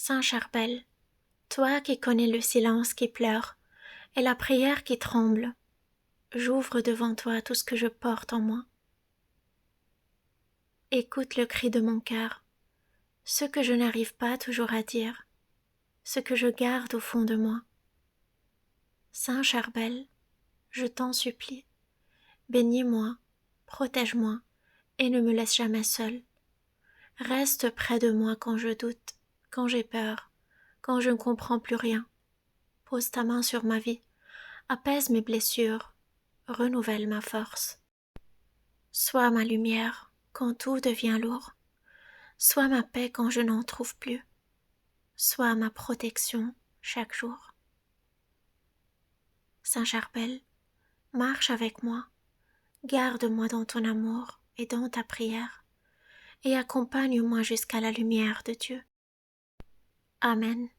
Saint Charbel, toi qui connais le silence qui pleure et la prière qui tremble, j'ouvre devant toi tout ce que je porte en moi. Écoute le cri de mon cœur, ce que je n'arrive pas toujours à dire, ce que je garde au fond de moi. Saint Charbel, je t'en supplie, bénis-moi, protège-moi et ne me laisse jamais seule. Reste près de moi quand je doute, quand j'ai peur, quand je ne comprends plus rien. Pose ta main sur ma vie, apaise mes blessures, renouvelle ma force. Sois ma lumière quand tout devient lourd, sois ma paix quand je n'en trouve plus, sois ma protection chaque jour. Saint Charbel, marche avec moi, garde-moi dans ton amour et dans ta prière, et accompagne-moi jusqu'à la lumière de Dieu. Amen.